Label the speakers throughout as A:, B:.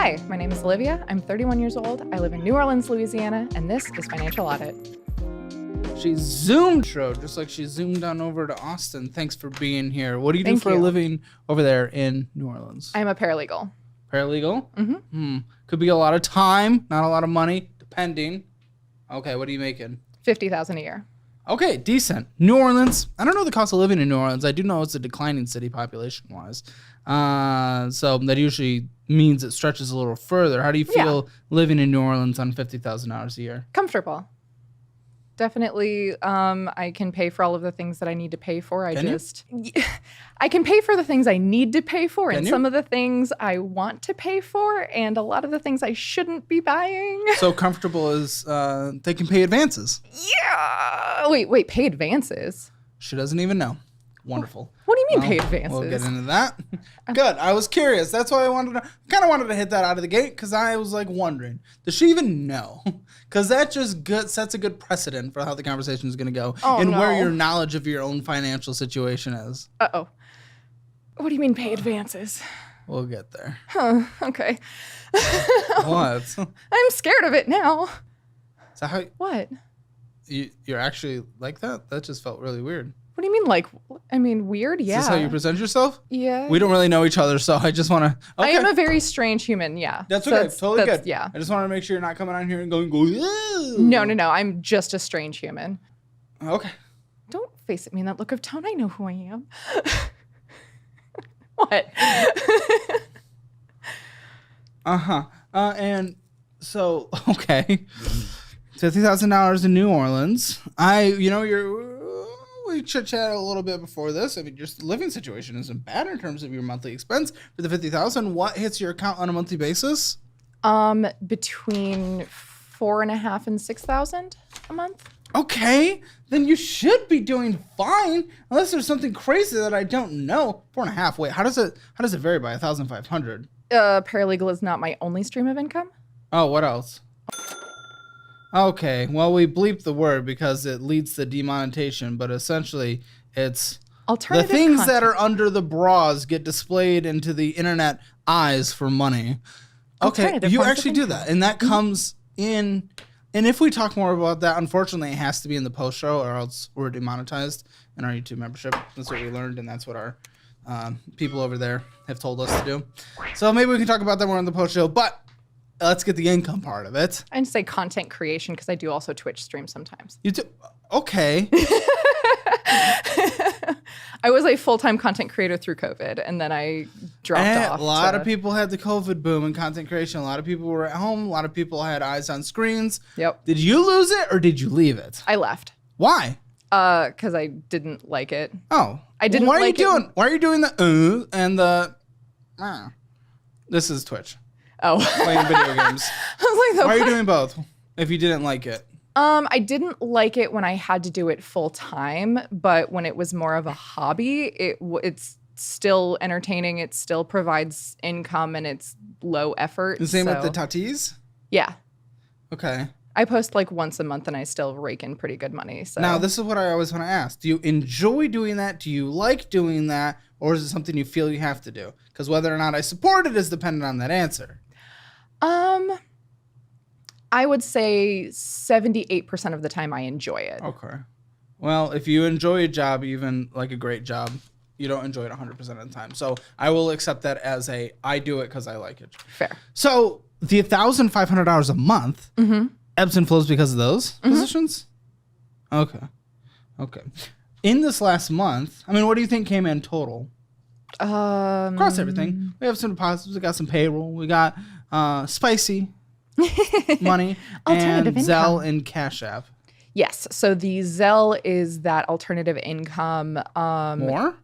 A: Hi, my name is Olivia. I'm 31 years old. I live in New Orleans, Louisiana, and this is Financial Audit.
B: She zoomed, just like she zoomed on over to Austin. Thanks for being here. What do you do for a living over there in New Orleans?
A: I'm a paralegal.
B: Paralegal? Mm-hmm. Could be a lot of time, not a lot of money, depending. Okay, what are you making?
A: $50,000 a year.
B: Okay, decent. New Orleans. I don't know the cost of living in New Orleans. I do know it's a declining city population-wise. So that usually means it stretches a little further. How do you feel living in New Orleans on $50,000 a year?
A: Comfortable. Definitely, I can pay for all of the things that I need to pay for. I can pay for the things I need to pay for, and some of the things I want to pay for, and a lot of the things I shouldn't be buying.
B: So comfortable is they can pay advances.
A: Yeah. Wait, pay advances?
B: She doesn't even know. Wonderful.
A: What do you mean pay advances?
B: We'll get into that. Good. I was curious. That's why I wanted to hit that out of the gate, because I was like wondering, does she even know? Because that just sets a good precedent for how the conversation is going to go where your knowledge of your own financial situation is.
A: Uh-oh. What do you mean pay advances?
B: We'll get there.
A: Huh, okay.
B: What?
A: I'm scared of it now.
B: So how?
A: What?
B: You're actually like that? That just felt really weird.
A: What do you mean, weird? Yeah.
B: Is this how you present yourself?
A: Yeah.
B: We don't really know each other, so I just want to... Okay.
A: I am a very strange human, yeah.
B: That's okay. Totally good.
A: Yeah.
B: I just want to make sure you're not coming on here and going, ew.
A: No. I'm just a strange human.
B: Okay.
A: Don't face at me in that look of tone. I know who I am. What?
B: And so, okay. $50,000 in New Orleans. We chit-chatted a little bit before this. I mean, your living situation isn't bad in terms of your monthly expense. For the $50,000, what hits your account on a monthly basis?
A: Between $4,500 and $6,000 a month.
B: Okay, then you should be doing fine, unless there's something crazy that I don't know. 4.5. Wait, how does it vary by 1,500?
A: Paralegal is not my only stream of income.
B: Oh, what else? Okay, well, we bleeped the word because it leads to demonetization, but essentially it's
A: alternative
B: the things
A: content
B: that are under the bras get displayed into the internet eyes for money. Okay, you actually do that, and that comes in. And if we talk more about that, unfortunately, it has to be in the post show, or else we're demonetized in our YouTube membership. That's what we learned, and that's what our people over there have told us to do. So maybe we can talk about that more in the post show, but let's get the income part of it.
A: I'd say content creation, because I do also Twitch stream sometimes.
B: You do? Okay.
A: I was a full-time content creator through COVID, and then I dropped off.
B: A lot of people had the COVID boom in content creation. A lot of people were at home. A lot of people had eyes on screens.
A: Yep.
B: Did you lose it, or did you leave it?
A: I left.
B: Why?
A: Because I didn't like it.
B: Oh.
A: I didn't
B: Why
A: like it.
B: Why are you doing the and the... This is Twitch.
A: Oh.
B: Playing video games.
A: I was like,
B: why are you doing both if you didn't like it?
A: I didn't like it when I had to do it full time, but when it was more of a hobby, it's still entertaining. It still provides income, and it's low effort.
B: The same with the tatis?
A: Yeah.
B: Okay.
A: I post like once a month, and I still rake in pretty good money. So
B: now, this is what I always want to ask. Do you enjoy doing that? Do you like doing that? Or is it something you feel you have to do? Because whether or not I support it is dependent on that answer.
A: I would say 78% of the time I enjoy it.
B: Okay. Well, if you enjoy a job, even like a great job, you don't enjoy it 100% of the time. So I will accept that as I do it because I like it.
A: Fair.
B: So the $1,500 a month ebbs and flows because of those positions? Okay. In this last month, I mean, what do you think came in total? Across everything. We have some deposits. We got some payroll. We got spicy money and Zelle and Cash App.
A: Yes. So the Zelle is that alternative income.
B: More?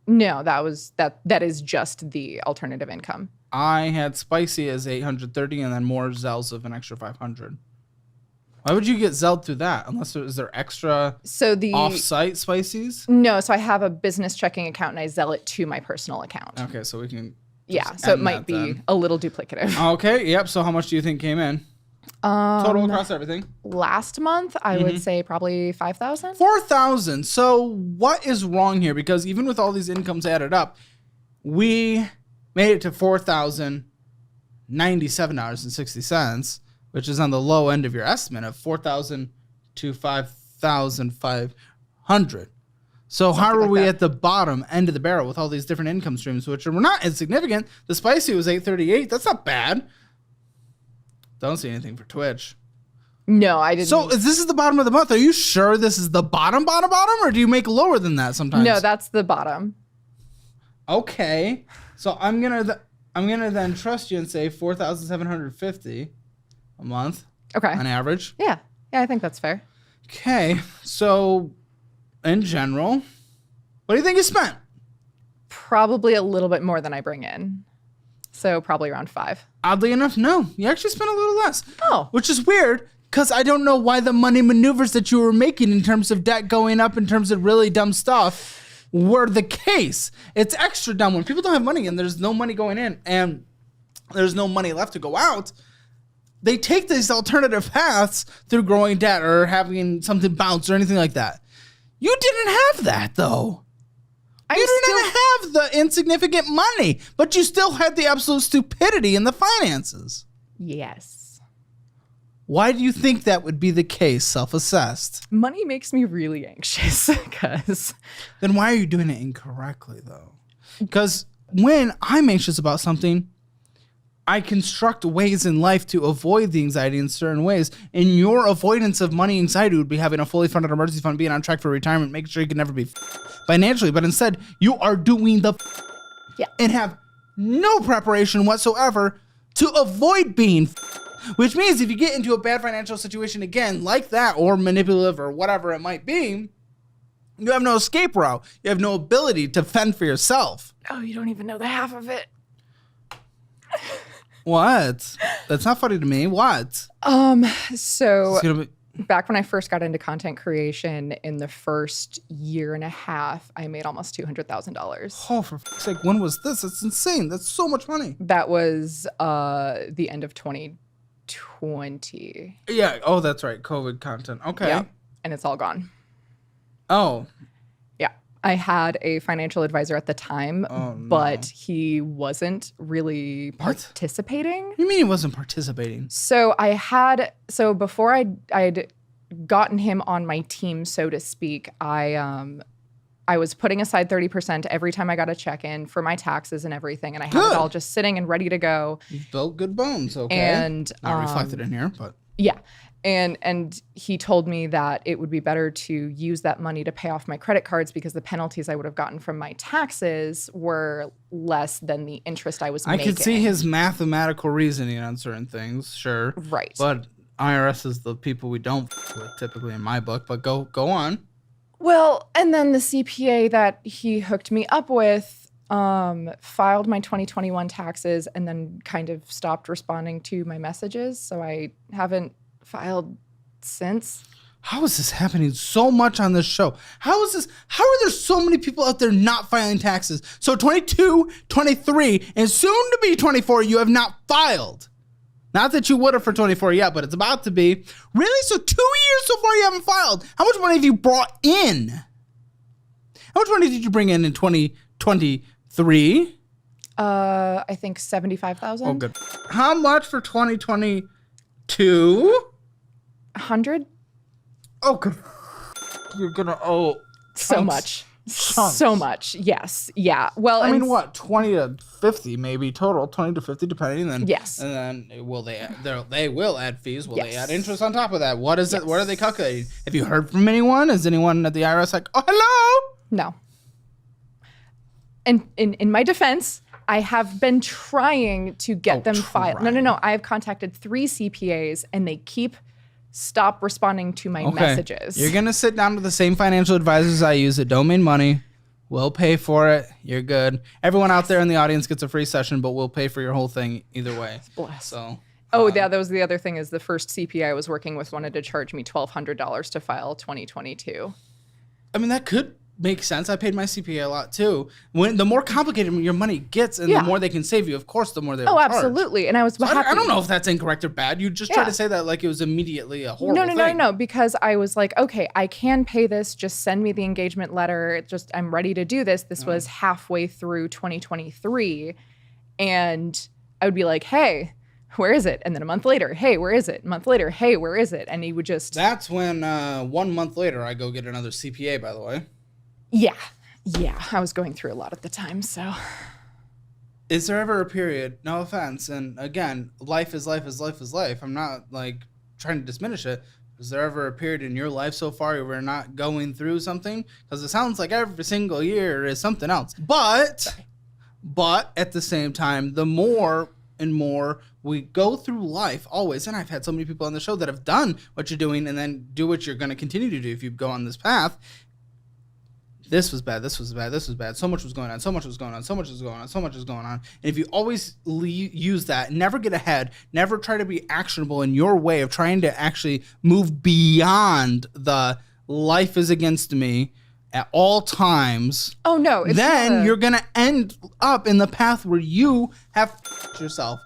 A: No, that is just the alternative income.
B: I had spicy as 830 and then more Zells of an extra 500. Why would you get Zelled through that? Unless is there extra off-site spices?
A: No, so I have a business checking account and I Zelle it to my personal account.
B: Okay, so we can...
A: Yeah, so it might be a little duplicative.
B: Okay, yep. So how much do you think came in? Total across everything.
A: Last month, I would say probably 5,000.
B: 4,000. So what is wrong here? Because even with all these incomes added up, we made it to 4,000 $97.60, which is on the low end of your estimate of $4,000 to $5,500. So how are we at the bottom end of the barrel with all these different income streams, which are not insignificant? The spicy was $838. That's not bad. Don't see anything for Twitch.
A: No, I didn't.
B: So if this is the bottom of the month, are you sure this is the bottom, or do you make lower than that sometimes?
A: No, that's the bottom.
B: Okay. So I'm gonna then trust you and say $4,750 a month.
A: Okay.
B: On average.
A: Yeah, I think that's fair.
B: Okay. So in general, what do you think you spent?
A: Probably a little bit more than I bring in. So probably around 5.
B: Oddly enough, no. You actually spent a little less.
A: Oh.
B: Which is weird, because I don't know why the money maneuvers that you were making in terms of debt going up, in terms of really dumb stuff, were the case. It's extra dumb when people don't have money and there's no money going in and there's no money left to go out. They take these alternative paths through growing debt or having something bounce or anything like that. You didn't have that, though. You didn't have the insignificant money, but you still had the absolute stupidity in the finances.
A: Yes.
B: Why do you think that would be the case, self-assessed?
A: Money makes me really anxious, because...
B: Then why are you doing it incorrectly, though? Because when I'm anxious about something, I construct ways in life to avoid the anxiety in certain ways. And your avoidance of money anxiety would be having a fully funded emergency fund, being on track for retirement, making sure you can never be financially. But instead, you are doing the and have no preparation whatsoever to avoid being which means if you get into a bad financial situation again, like that, or manipulative or whatever it might be, you have no escape route. You have no ability to fend for yourself.
A: Oh, you don't even know the half of it.
B: What? That's not funny to me. What?
A: So back when I first got into content creation, in the first year and a half, I made almost $200,000.
B: Oh, for fuck's sake, when was this? That's insane. That's so much money.
A: That was the end of 2020.
B: Yeah. Oh, that's right. COVID content. Okay.
A: Yeah. And it's all gone.
B: Oh.
A: Yeah. I had a financial advisor at the time, but he wasn't really participating.
B: What do you mean he wasn't participating?
A: So before I'd gotten him on my team, so to speak, I was putting aside 30% every time I got a check-in for my taxes and everything, and I had it all just sitting and ready to go.
B: You've built good bones, okay.
A: And
B: not reflected in here, but
A: yeah. And he told me that it would be better to use that money to pay off my credit cards because the penalties I would have gotten from my taxes were less than the interest I was making.
B: I could see his mathematical reasoning on certain things, sure.
A: Right.
B: But IRS is the people we don't with typically in my book, but go on.
A: Well, and then the CPA that he hooked me up with filed my 2021 taxes and then kind of stopped responding to my messages. So I haven't filed since.
B: How is this happening so much on this show? How are there so many people out there not filing taxes? So 22, 23, and soon to be 24, you have not filed. Not that you would have for 24 yet, but it's about to be. Really? So 2 years so far you haven't filed. How much money have you brought in? How much money did you bring in 2023?
A: I think 75,000.
B: Oh, good. How much for 2022?
A: 100.
B: Oh, good. You're gonna owe
A: so much. So much. Yes. Yeah. Well,
B: I mean, what? 20 to 50 maybe total. 20 to 50 depending. And then
A: yes.
B: And then they will add fees. Will they add interest on top of that? What is it? What are they calculating? Have you heard from anyone? Is anyone at the IRS like, oh, hello?
A: No. And in my defense, I have been trying to get them filed. No. I have contacted 3 CPAs and they stop responding to my messages.
B: You're going to sit down with the same financial advisors I use that don't make money. We'll pay for it. You're good. Everyone out there in the audience gets a free session, but we'll pay for your whole thing either way.
A: Bless.
B: So,
A: yeah, that was the other thing is the first CPA I was working with wanted to charge me $1,200 to file 2022.
B: I mean, that could make sense. I paid my CPA a lot too. When the more complicated your money gets and the more they can save you, of course, the more they will charge.
A: Absolutely. And I was happy.
B: I don't know if that's incorrect or bad. You just try to say that like it was immediately a horrible thing.
A: No, because I was like, okay, I can pay this. Just send me the engagement letter. I'm ready to do this. This was halfway through 2023. And I would be like, hey, where is it? And then a month later, hey, where is it? A month later, hey, where is it? And he would just...
B: That's when 1 month later, I go get another CPA, by the way.
A: Yeah. I was going through a lot at the time, so...
B: Is there ever a period, no offense, and again, life is life. I'm not, like, trying to diminish it. Is there ever a period in your life so far where we're not going through something? Because it sounds like every single year is something else. But at the same time, the more and more we go through life always, and I've had so many people on the show that have done what you're doing and then do what you're going to continue to do if you go on this path. This was bad. So much was going on. And if you always use that, never get ahead, never try to be actionable in your way of trying to actually move beyond the life is against me at all times.
A: Oh, no.
B: Then you're going to end up in the path where you have yourself.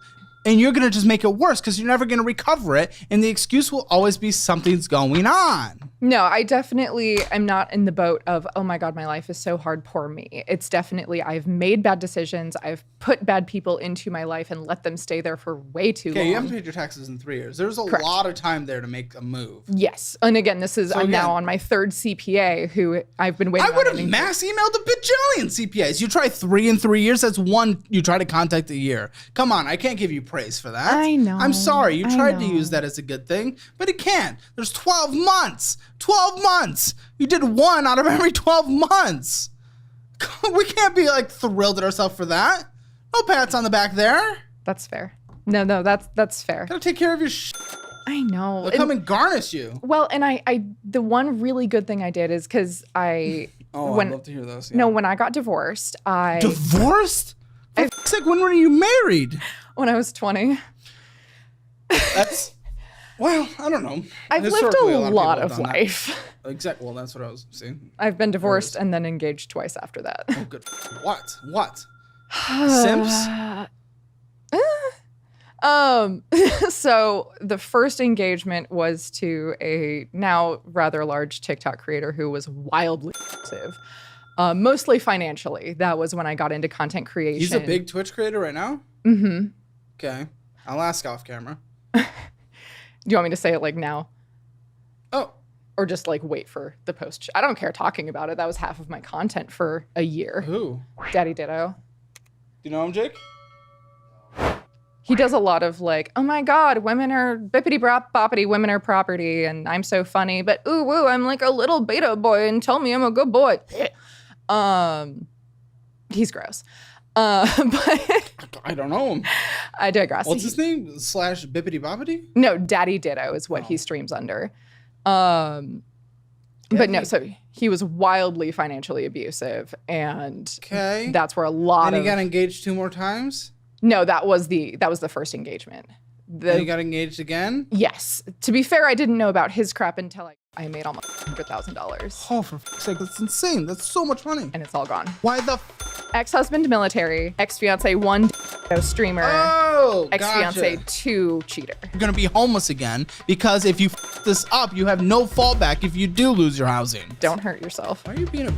B: And you're going to just make it worse because you're never going to recover it. And the excuse will always be something's going on.
A: No, I definitely am not in the boat of, oh my God, my life is so hard, poor me. It's definitely, I've made bad decisions. I've put bad people into my life and let them stay there for way too long.
B: Okay, you haven't paid your taxes in 3 years. There's a lot of time there to make a move.
A: Yes. And again, I'm now on my third CPA who I've been waiting on.
B: I would have mass emailed a bajillion CPAs. You try 3 in 3 years, that's one you try to contact a year. Come on, I can't give you praise for that.
A: I know.
B: I'm sorry. You tried to use that as a good thing, but it can't. There's 12 months. 12 months. You did 1 out of every 12 months. We can't be like thrilled at ourselves for that. No pats on the back there.
A: That's fair. No, that's fair.
B: Gotta take care of your shit.
A: I know.
B: They'll come and garnish you.
A: Well, and I the one really good thing I did is because I'd
B: love to hear those. Yeah.
A: No, when I got divorced,
B: Divorced? For fuck's sake, when were you married?
A: When I was 20.
B: That's... Well, I don't know.
A: I've lived a lot of life.
B: Exactly. Well, that's what I was saying.
A: I've been divorced and then engaged twice after that.
B: Oh, good. What? Simps?
A: So the first engagement was to a now rather large TikTok creator who was wildly abusive, mostly financially. That was when I got into content creation.
B: He's a big Twitch creator right now?
A: Mm-hmm.
B: Okay. I'll ask off camera.
A: Do you want me to say it like now?
B: Oh.
A: Or just like wait for the post? I don't care talking about it. That was half of my content for a year.
B: Who?
A: Daddy Ditto.
B: Do you know him, Jake?
A: He does a lot of like, oh my God, women are bippity-boppity, women are property, and I'm so funny, but ooh, woo, I'm like a little beta boy, and tell me I'm a good boy. He's gross. But
B: I don't know him.
A: I digress.
B: What's his name? / bippity boppity?
A: No, Daddy Ditto is what he streams under. But no, so he was wildly financially abusive, and that's where a lot
B: And he got engaged 2 more times?
A: No, that was the first engagement.
B: And he got engaged again?
A: Yes. To be fair, I didn't know about his crap until I made almost $100,000.
B: Oh, for fuck's sake, that's insane. That's so much money.
A: And it's all gone.
B: Why the
A: ex-husband military, ex-fiance 1 streamer, ex-fiance 2 cheater.
B: You're gonna be homeless again because if you this up, you have no fallback if you do lose your housing.
A: Don't hurt yourself.
B: Why are you being a